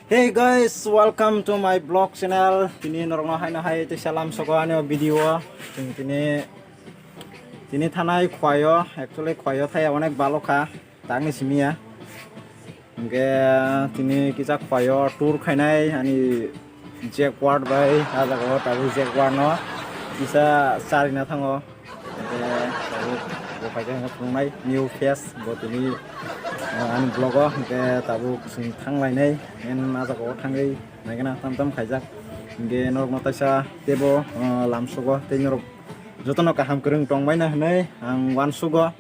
Hey guys, welcome to my vlog channel. Tini norong hai te salam sokoane video. Tini thanai khoyo, actually khoyo thai onek balo kha. Tangni simia. Nge tini kisa khoyo tour khainai ani Jacquard bai ada ko tabu Jacquard no. Kisa sarina thango. Bo phaikai ngai new face bo tini an vlog ke tabu sing thanglai nei en aja ko thangai naigena tam khaijak ge norok mataisa tebo lamsugo te norok jotono kaham krung tongbaina nei ang wansugo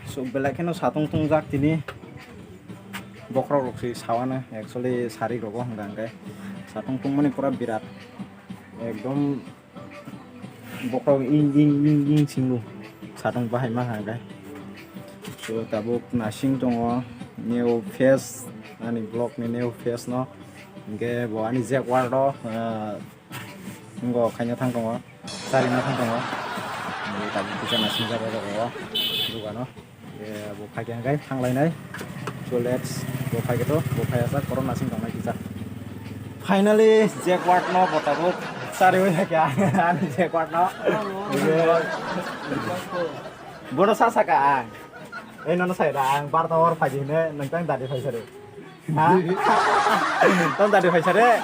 so belakeno satung tungjak tini bokrok roksi sawana actually sari rogo hangangke satung tungmani pura birat ekdom bokrok ing singlu satung bahai mahangkai so tabuk nasing tongo new face ani blog ni new face no ge bo ani Jacquard do ngo khanya thang tongo sari na thang tongo ni tabuk bisa nasing jaba do duga no ge bo phagyang gai thanglai nai so let's bo phagito bo phayasa corona nasing tongnai kisa finally Jacquard no bo tabuk sari hoya kya ani Jacquard no bono sasa ka eh nono saya dah bar tawar pagi ini nengtang tadi paisa deh, tong tadi paisa deh,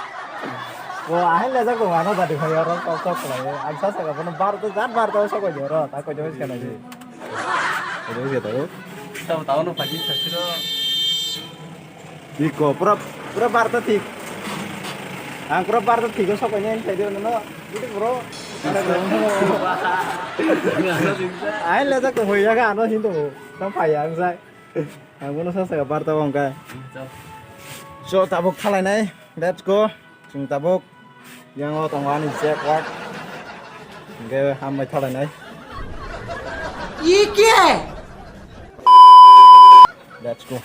wah ahil aja kau mana tadi paisa orang kau lagi, angsa saya pun bar tuh jangan bar tawar sok joro, tak kau jauh sekali aja, itu gitu, tahu no pagi sasiro, iko pura bar tuh tik, pura bar tuh tik sok aja yang tadi nono, itu bro. Ai là chắc hồi ra gan nó hin tụ không phải ăn sai muốn nó sẽ bắt tao không cái so tabuk thalai này let's go chúng tabuk yang lo tong ani Jacquard cái ham mai thalai này ये क्या है let's go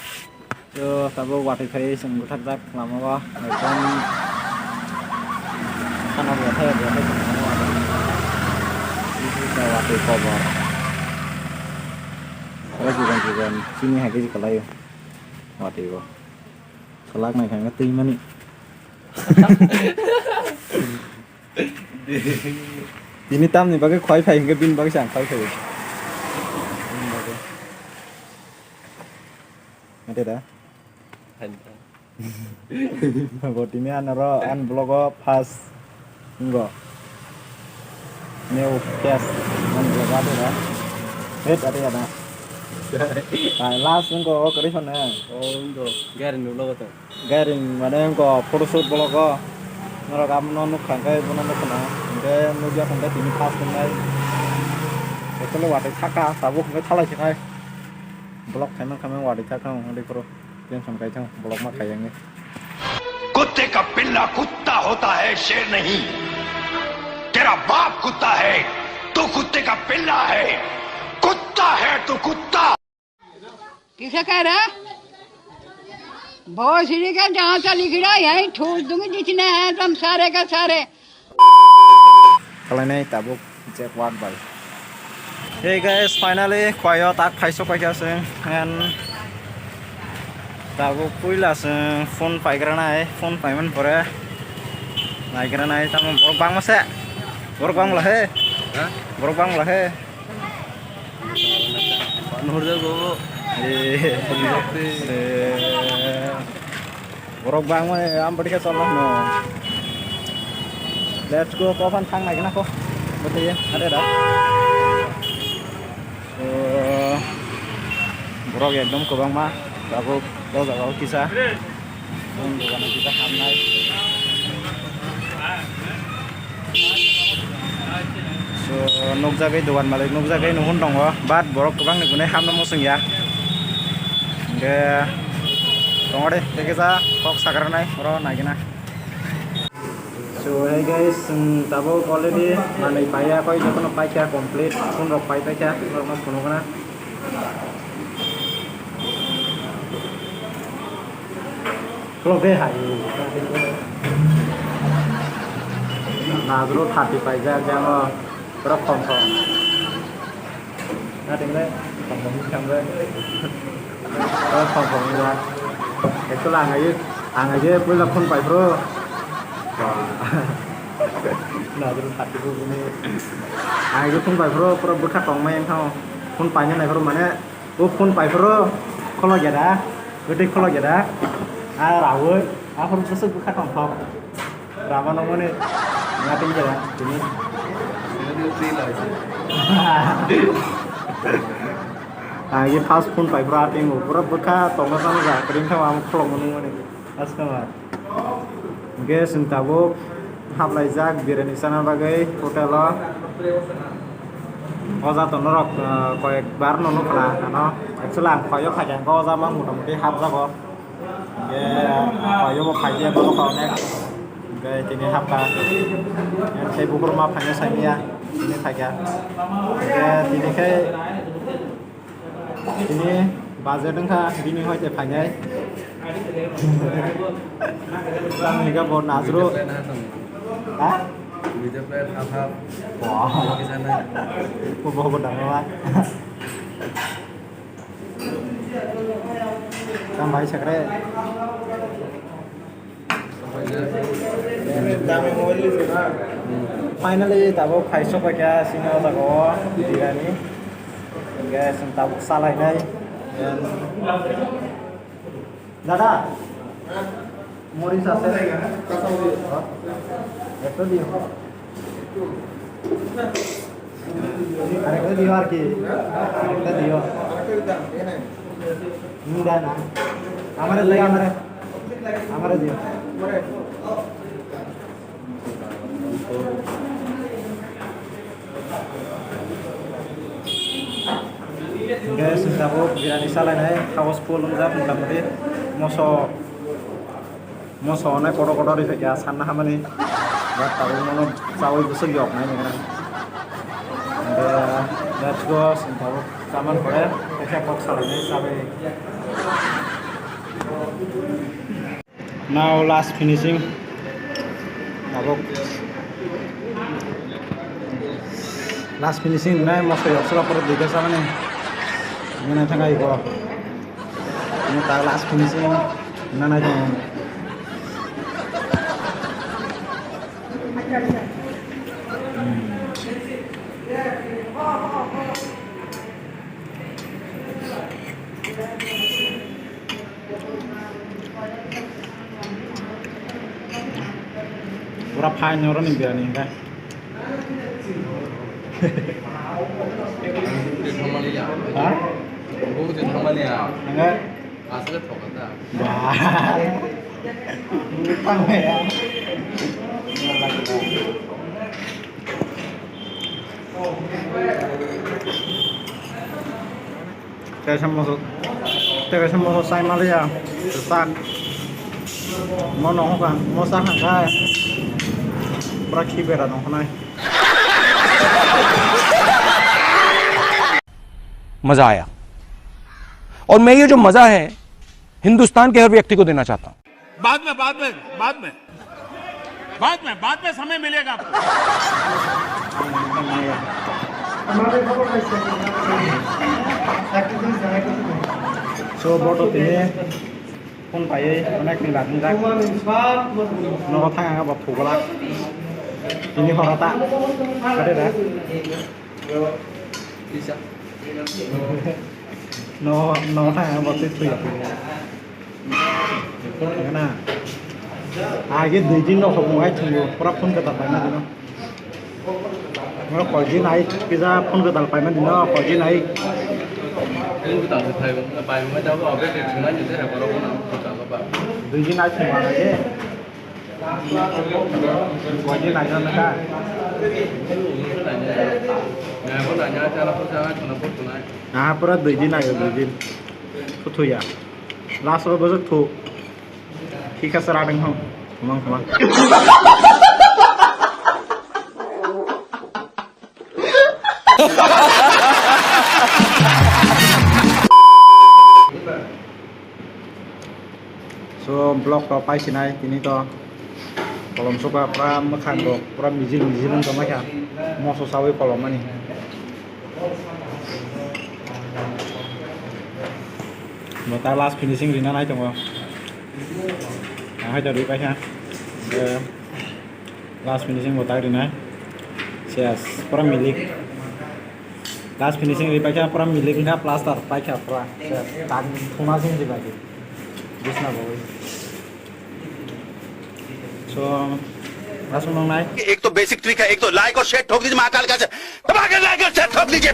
so tabuk wat khai sung thak thak làm apa एकदम खाना berapa waktu cover kalau juga sini hai cái kalau waktu itu kelak này kan ngerti mana ini tam nih pakai khói phải cái pin pakai sang khói phải ada dah buat ini an blog pas enggak new case man jaga tu dah head ada last ko kari sana itu garing dulu tu garing mana yang ko photoshoot blog ko nara kamu nonuk kangkai nonuk kena ke nuja kangkai tini pas kangkai itu le wadah cakap tabu kangkai thalai cikai blog kami wadah cakap nanti pro yang sampai cang blog mak kayak ni कुत्ते का पिल्ला कुत्ता होता है शेर नहीं तेरा बाप कुत्ता है तू कुत्ते का पिल्ला है तू कुत्ता किसे कह रहा बहुत सीढ़ी का जहाँ से लिख रहा यहीं ठोस दूंगी जितने हैं तुम सारे का सारे kalau ini tabuk Jacquard bal hey guys finally khoyo tak phaiso paikya sing and tabuk puila sing phone paikra nai phone paiman pore naikra nai tam borok bang mase borok bang lah he borok bang lah he nur jago borok bang mah am badi ka salah no let's go có phân thang này cái nào không betul ya ada dah so borok ekdom kobang mah aku kau kisah bukan kita hamnai so nukjagai doan malik nukjagai nuhun dong bat borok kobang nih gunai hamna musung ya ge tongore tekesa kok sakaranai oro nagina so hey guys tabo already manai paya koi jotono paikya complete phone rok pai paikya rok ma phone kana kalau ke hai Nadro 30 paisa jangan berapa konsol nah tinggal konsol ini kan berapa konsol ini Actually ang aja pula phone pai bro. Nah terus hati gue ini. Ang aja phone pai bro, pura buka tong main kau. Phone pai nya naik bro mana? Phone pai bro. Kalau jada, gede kalau jada. Rawe, aku terus buka tong top. Rama nomor ni ngapain jada? Ini. Ini pas phone pai bro ating pura buka tong sama gak. Kering kau am kalau menunggu ni. Asal guys, entabuk hablai jak birani sana bagai hotel lo oza to norok koyek bar nono kala ano actually ang koyo khajan ko oza mang motamuti hab jago ge koyo bo khaje bo ko nek ge tini hab ka en sei bukur ma phanya sania ini thakya ge tini kai tini budget dengka bini hoite phanyai Lang juga mau Nazro. Hah? Video plan apa? Wah, Di sana. mau pedang lewat. Sampai sekre. Finally, tabo khaisok kya sino tago dirani. Guys, tabuk salah ini. Dan दादा मोरी साथे कसम दी एतो दी अरे को दीवार की अरे दियो मुंडा ना हमारे दियो हमारे दियो guys tabuk birani salah ini kaos pulung jam mudah-mudahan moso na kodo ri ya sanna hamani ba taru mono sawi busuk yok na ngana let's go sintaru saman kore ekha box salane sabe now last finishing tabuk last finishing na moso yok sala pore diga samane ngana thangai ko ini tak last finishing nana jang pura fine orang ni biar ni kan hah? Oh, jadi kembali ya. Enggak. Asal itu kata. Dah. Lupa ya. Tega sama sai Malaysia. Sak. Mau nong kan? Mau sak kan? Berakhi berat nong kan? मजा आया और मैं ये जो मजा है हिंदुस्तान के हर व्यक्ति को देना चाहता हूं बाद में समय मिलेगा आपको so boto tini pun pai onek ni lat jak no thang ga bap thugala ini horata kade da Bisa. no thang ga bap thui ngana age dijin no homo ai thungu pura phone ka pai na dino ngoro kojin ai pizza phone ka dal pai na dino kojin ai Ini kita harus bayar macam apa? Apa yang cuma jadi apa orang nak kita apa? dijin ai thungu age kojin ai na ka Nggak pun nanya cara perjalanan kenapa tunai? pura dijin ai dijin thu ya last ro bajak thu ठीक है sir आ रही हूँ कमान so blog to pai sinai ini to kolom suka pra makan do pra mijil to makan mo so sawi kolom ani Mata last finishing rina nai tong hয়তো দুই পাইছা last finishing বতাই দিনা শেষ পুরা মিলিক last finishing রি পাইছা পুরা মিলিক না plaster পাইছা পুরা শেষ দাগ থুনা সিং দিবাকি বিছনা বই সো আসুন নাই एक तो बेसिक ट्रिक है, एक तो लाइक और शेयर ठोक दीजिए महाकाल का लाइक और शेयर ठोक दीजिए।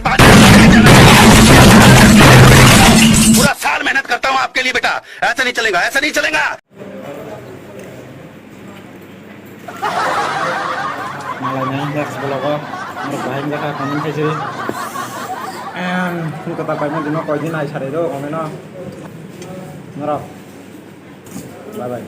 पूरा साल मेहनत करता हूँ आपके लिए बेटा, ऐसा नहीं चलेगा, ऐसा नहीं चलेगा। malaynya next vlog merupakan jaka komen saja kita tapainya dino kau ini naik sare do komen no ngerok bye bye